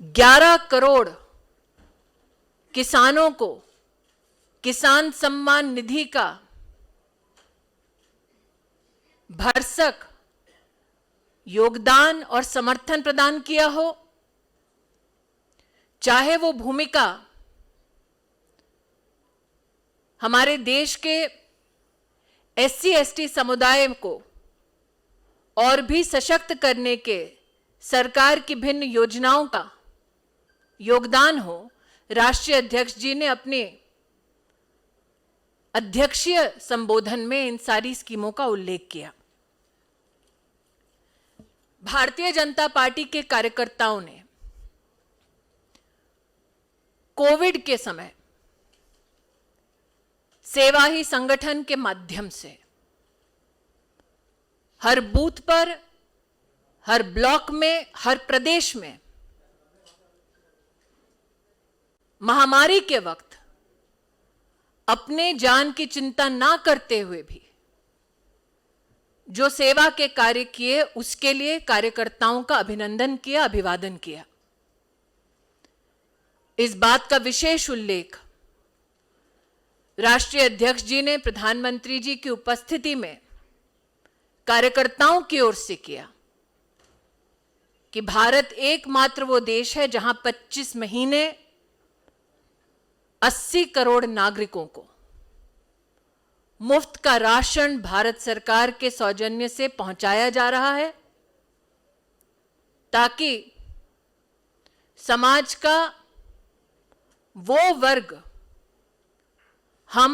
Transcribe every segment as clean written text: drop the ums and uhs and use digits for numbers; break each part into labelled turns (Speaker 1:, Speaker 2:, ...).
Speaker 1: 11 करोड़ किसानों को किसान सम्मान निधि का भरसक योगदान और समर्थन प्रदान किया हो, चाहे वो भूमिका हमारे देश के SC/ST समुदाय को और भी सशक्त करने के सरकार की भिन्न योजनाओं का योगदान हो, राष्ट्रीय अध्यक्ष जी ने अपने अध्यक्षीय संबोधन में इन सारी स्कीमों का उल्लेख किया। भारतीय जनता पार्टी के कार्यकर्ताओं ने कोविड के समय सेवा ही संगठन के माध्यम से हर बूथ पर, हर ब्लॉक में, हर प्रदेश में महामारी के वक्त अपने जान की चिंता ना करते हुए भी जो सेवा के कार्य किए, उसके लिए कार्यकर्ताओं का अभिनंदन किया, अभिवादन किया। इस बात का विशेष उल्लेख राष्ट्रीय अध्यक्ष जी ने प्रधानमंत्री जी की उपस्थिति में कार्यकर्ताओं की ओर से किया कि भारत एकमात्र वो देश है जहां 25 महीने 80 करोड़ नागरिकों को मुफ्त का राशन भारत सरकार के सौजन्य से पहुंचाया जा रहा है, ताकि समाज का वो वर्ग हम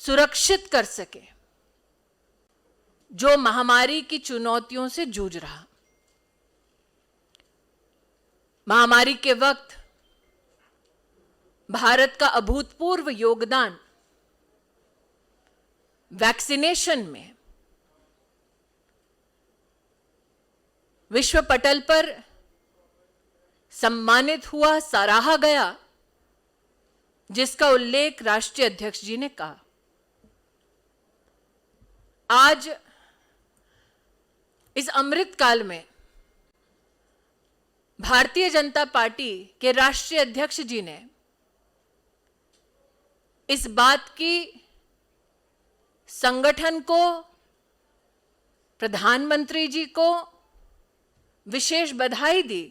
Speaker 1: सुरक्षित कर सके जो महामारी की चुनौतियों से जूझ रहा। महामारी के वक्त भारत का अभूतपूर्व योगदान वैक्सीनेशन में विश्व पटल पर सम्मानित हुआ, सराहा गया, जिसका उल्लेख राष्ट्रीय अध्यक्ष जी ने कहा। आज इस अमृत काल में भारतीय जनता पार्टी के राष्ट्रीय अध्यक्ष जी ने इस बात की संगठन को, प्रधानमंत्री जी को विशेष बधाई दी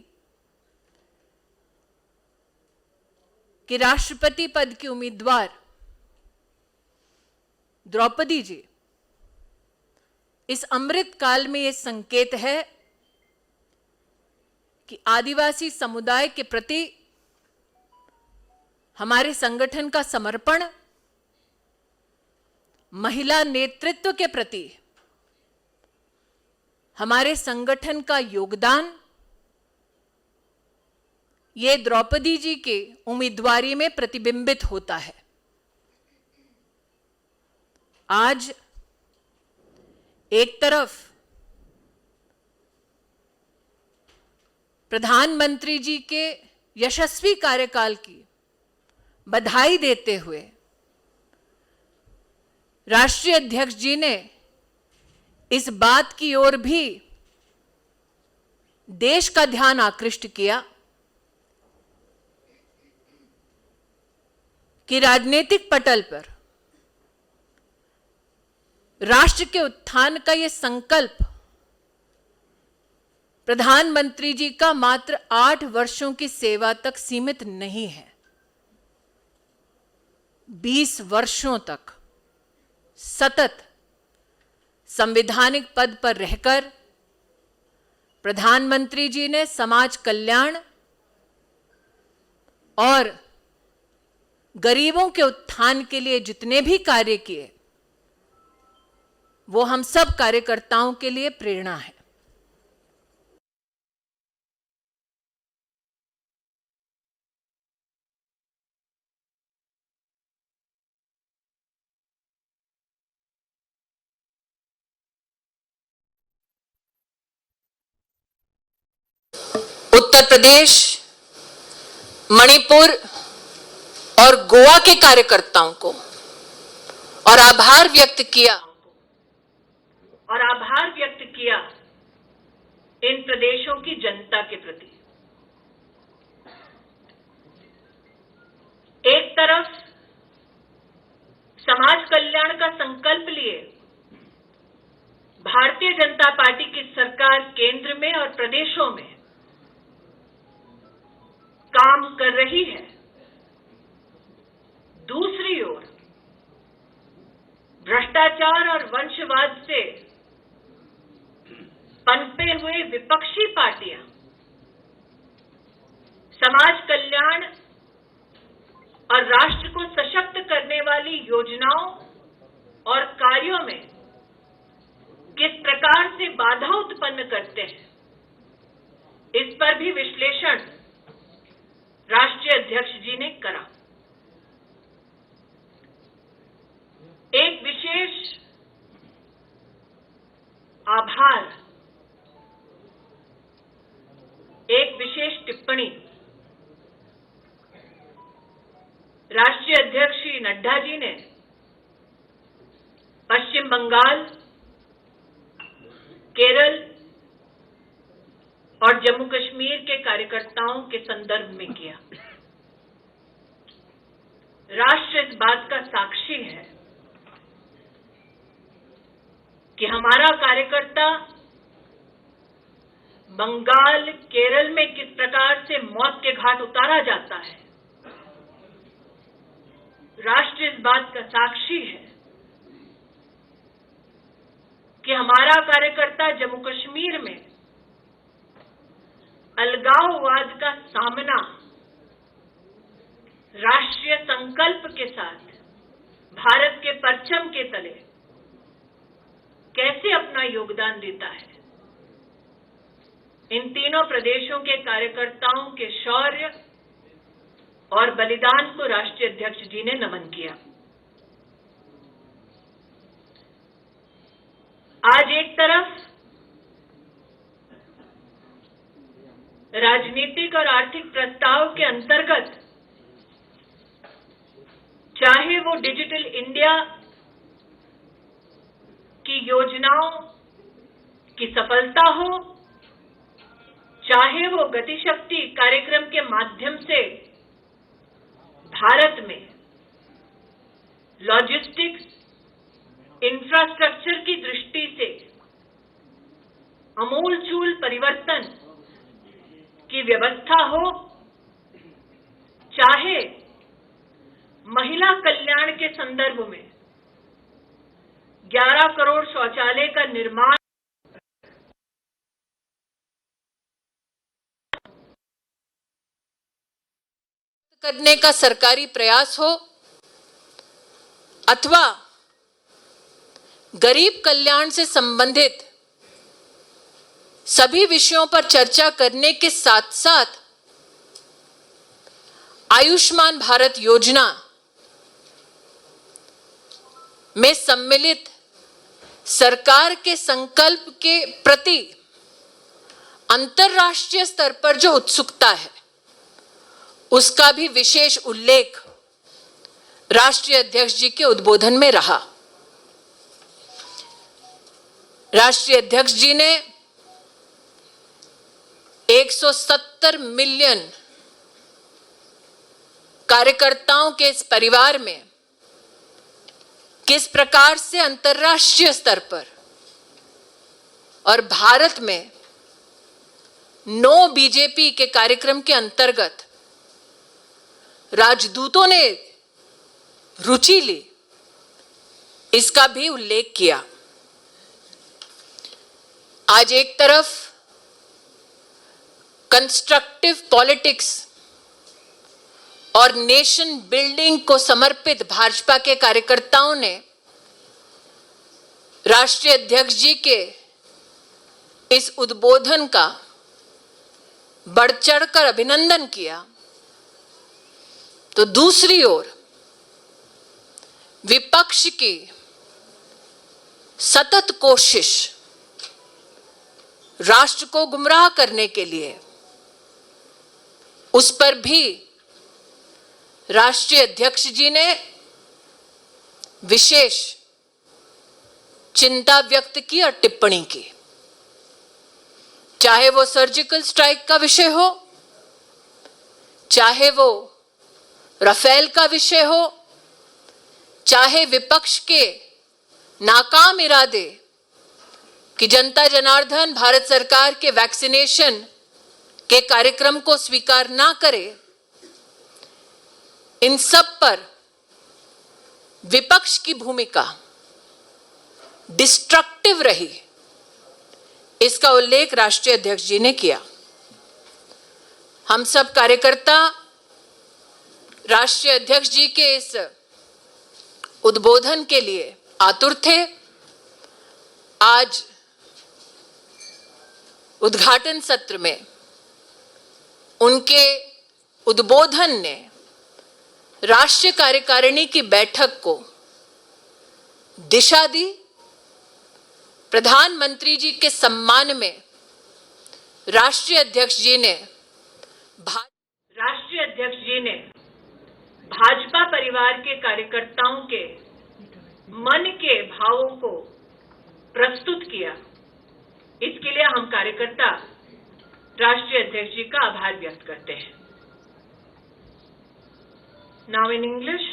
Speaker 1: कि राष्ट्रपति पद की उम्मीदवार द्रौपदी जी इस अमृत काल में यह संकेत है कि आदिवासी समुदाय के प्रति हमारे संगठन का समर्पण, महिला नेतृत्व के प्रति हमारे संगठन का योगदान, ये द्रौपदी जी के उम्मीदवारी में प्रतिबिंबित होता है। आज एक तरफ प्रधानमंत्री जी के यशस्वी कार्यकाल की बधाई देते हुए राष्ट्रीय अध्यक्ष जी ने इस बात की ओर भी देश का ध्यान आकृष्ट किया कि राजनीतिक पटल पर राष्ट्र के उत्थान का यह संकल्प प्रधानमंत्री जी का मात्र 8 वर्षों की सेवा तक सीमित नहीं है। 20 वर्षों तक सतत संवैधानिक पद पर रहकर प्रधानमंत्री जी ने समाज कल्याण और गरीबों के उत्थान के लिए जितने भी कार्य किए, वो हम सब कार्यकर्ताओं के लिए प्रेरणा है। उत्तर प्रदेश, मणिपुर और गोवा के कार्यकर्ताओं को और आभार व्यक्त किया इन प्रदेशों की जनता के प्रति।
Speaker 2: केंद्र में और प्रदेशों में काम कर रही है, दूसरी ओर भ्रष्टाचार और वंशवाद से पनपे हुए विपक्षी पार्टियां समाज कल्याण और राष्ट्र को सशक्त करने वाली योजनाओं और कार्यों में किस प्रकार से बाधा उत्पन्न करते हैं, इस पर भी विश्लेषण राष्ट्रीय अध्यक्ष जी ने करा। एक विशेष आभार, एक विशेष टिप्पणी राष्ट्रीय अध्यक्ष श्री नड्डा जी ने पश्चिम बंगाल, केरल और जम्मू कश्मीर के कार्यकर्ताओं के संदर्भ में किया। राष्ट्र इस बात का साक्षी है कि हमारा कार्यकर्ता बंगाल, केरल में किस प्रकार से मौत के घाट उतारा जाता है। राष्ट्र इस बात का साक्षी है कि हमारा कार्यकर्ता जम्मू कश्मीर में अलगाववाद का सामना राष्ट्रीय संकल्प के साथ भारत के परचम के तले कैसे अपना योगदान देता है। इन तीनों प्रदेशों के कार्यकर्ताओं के शौर्य और बलिदान को राष्ट्रीय अध्यक्ष जी ने नमन किया। आज एक तरफ राजनीतिक और आर्थिक प्रस्ताव के अंतर्गत चाहे वो डिजिटल इंडिया की योजनाओं की सफलता हो, चाहे वो गतिशक्ति कार्यक्रम के माध्यम से भारत में लॉजिस्टिक्स इंफ्रास्ट्रक्चर की दृष्टि से अमूलचूल परिवर्तन की व्यवस्था हो, चाहे महिला कल्याण के संदर्भ में 11 करोड़ शौचालय का निर्माण
Speaker 1: करने का सरकारी प्रयास हो, अथवा गरीब कल्याण से संबंधित सभी विषयों पर चर्चा करने के साथ साथ आयुष्मान भारत योजना में सम्मिलित सरकार के संकल्प के प्रति अंतर्राष्ट्रीय स्तर पर जो उत्सुकता है, उसका भी विशेष उल्लेख राष्ट्रीय अध्यक्ष जी के उद्बोधन में रहा। राष्ट्रीय अध्यक्ष जी ने 170 मिलियन कार्यकर्ताओं के इस परिवार में किस प्रकार से अंतर्राष्ट्रीय स्तर पर और भारत में नो बीजेपी के कार्यक्रम के अंतर्गत राजदूतों ने रुचि ली, इसका भी उल्लेख किया। आज एक तरफ कंस्ट्रक्टिव पॉलिटिक्स और नेशन बिल्डिंग को समर्पित भाजपा के कार्यकर्ताओं ने राष्ट्रीय अध्यक्ष जी के इस उद्बोधन का बढ़ चढ़कर अभिनंदन किया, तो दूसरी ओर विपक्ष की सतत कोशिश राष्ट्र को गुमराह करने के लिए, उस पर भी राष्ट्रीय अध्यक्ष जी ने विशेष चिंता व्यक्त की और टिप्पणी की। चाहे वो सर्जिकल स्ट्राइक का विषय हो, चाहे वो राफेल का विषय हो, चाहे विपक्ष के नाकाम इरादे कि जनता जनार्दन भारत सरकार के वैक्सीनेशन के कार्यक्रम को स्वीकार ना करे, इन सब पर विपक्ष की भूमिका डिस्ट्रक्टिव रही, इसका उल्लेख राष्ट्रीय अध्यक्ष जी ने किया। हम सब कार्यकर्ता राष्ट्रीय अध्यक्ष जी के इस उद्बोधन के लिए आतुर थे। आज उद्घाटन सत्र में उनके उद्बोधन ने राष्ट्रीय कार्यकारिणी की बैठक को दिशा दी। प्रधानमंत्री जी के सम्मान में राष्ट्रीय अध्यक्ष जी ने
Speaker 2: भाजपा परिवार के कार्यकर्ताओं के मन के भावों को प्रस्तुत किया। इसके लिए हम कार्यकर्ता राष्ट्रीय अध्यक्ष जी का आभार व्यक्त करते हैं। Now in English.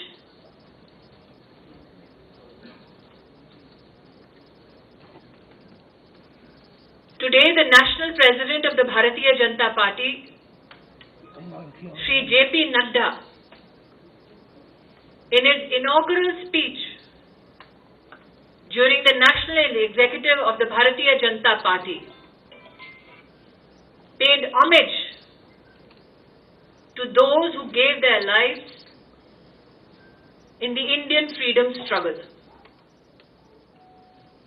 Speaker 2: Today the National President of the Bharatiya Janata Party, Shri J.P. Nadda, in his inaugural speech during the National Executive of the Bharatiya Janata Party, paid homage to those who gave their lives in the Indian freedom struggle.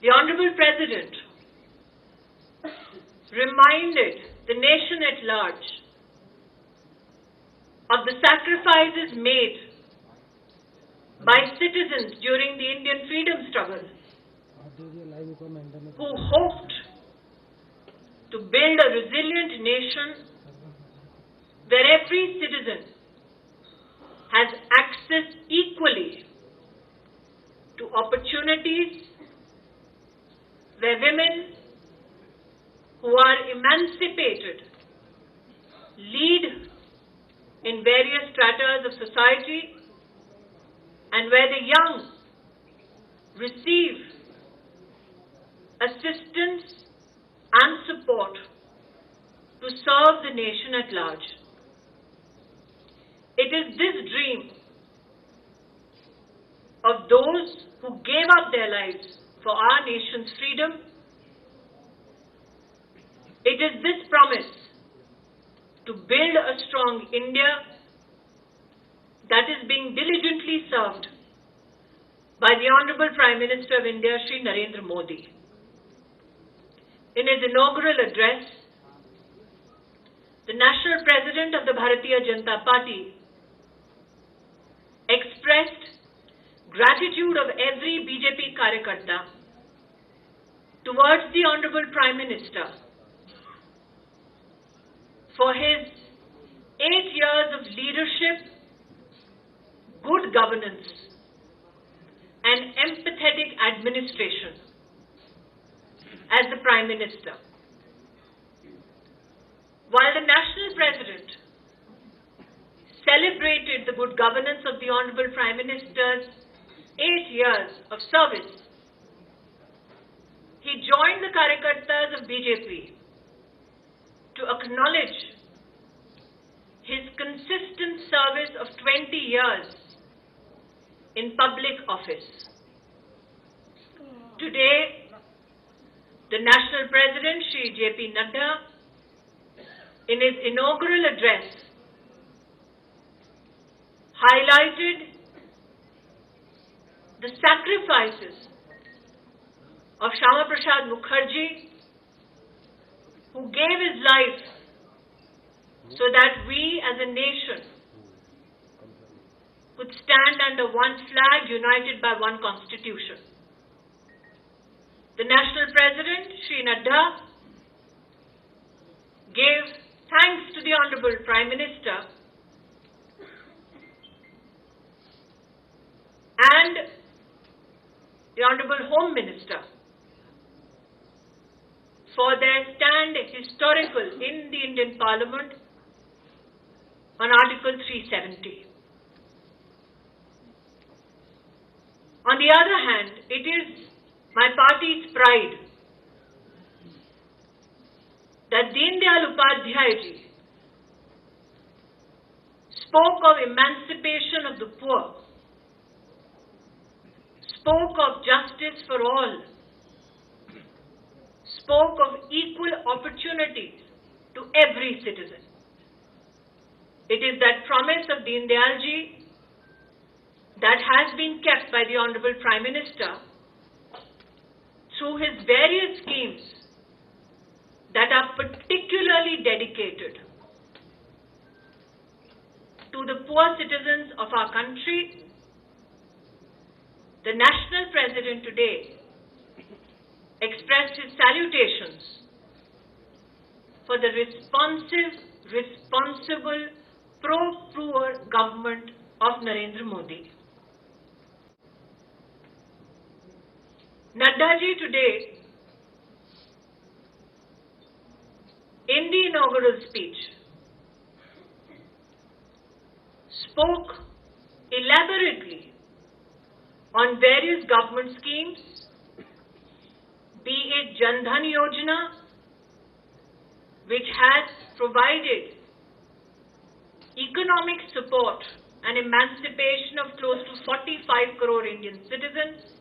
Speaker 2: The Honorable President reminded the nation at large of the sacrifices made by citizens during the Indian freedom struggle who hoped to build a resilient nation where every citizen has access equally to opportunities, where women who are emancipated lead in various stratas of society, and where the young receive assistance and support to serve the nation at large. It is this dream of those who gave up their lives for our nation's freedom. It is this promise to build a strong India that is being diligently served by the Honorable Prime Minister of India, Shri Narendra Modi. In his inaugural address, the National President of the Bharatiya Janata Party expressed gratitude of every BJP Karyakarta towards the Honorable Prime Minister for his 8 years of leadership, good governance, and empathetic administration as the Prime Minister. While the National President celebrated the good governance of the Honorable Prime Minister's 8 years of service, he joined the Karyakartas of BJP to acknowledge his consistent service of 20 years in public office. Today, the National President, Shri J.P. Nadda, in his inaugural address, highlighted the sacrifices of Shyama Prasad Mukherjee, who gave his life so that we as a nation could stand under one flag, united by one constitution. The National President, Shri Nadda, gave thanks to the Honorable Prime Minister and the Honorable Home Minister for their stand historical in the Indian Parliament on Article 370. On the other hand, it is my party's pride that Deen Dayal Upadhyay ji spoke of emancipation of the poor, spoke of justice for all, spoke of equal opportunities to every citizen. It is that promise of Deen Dayal ji that has been kept by the Honorable Prime Minister through his various schemes that are particularly dedicated to the poor citizens of our country. The National President today expressed his salutations for the responsible, pro-poor government of Narendra Modi. Nadda ji today, in the inaugural speech, spoke elaborately on various government schemes, be it Jan Dhan Yojana, which has provided economic support and emancipation of close to 45 crore Indian citizens,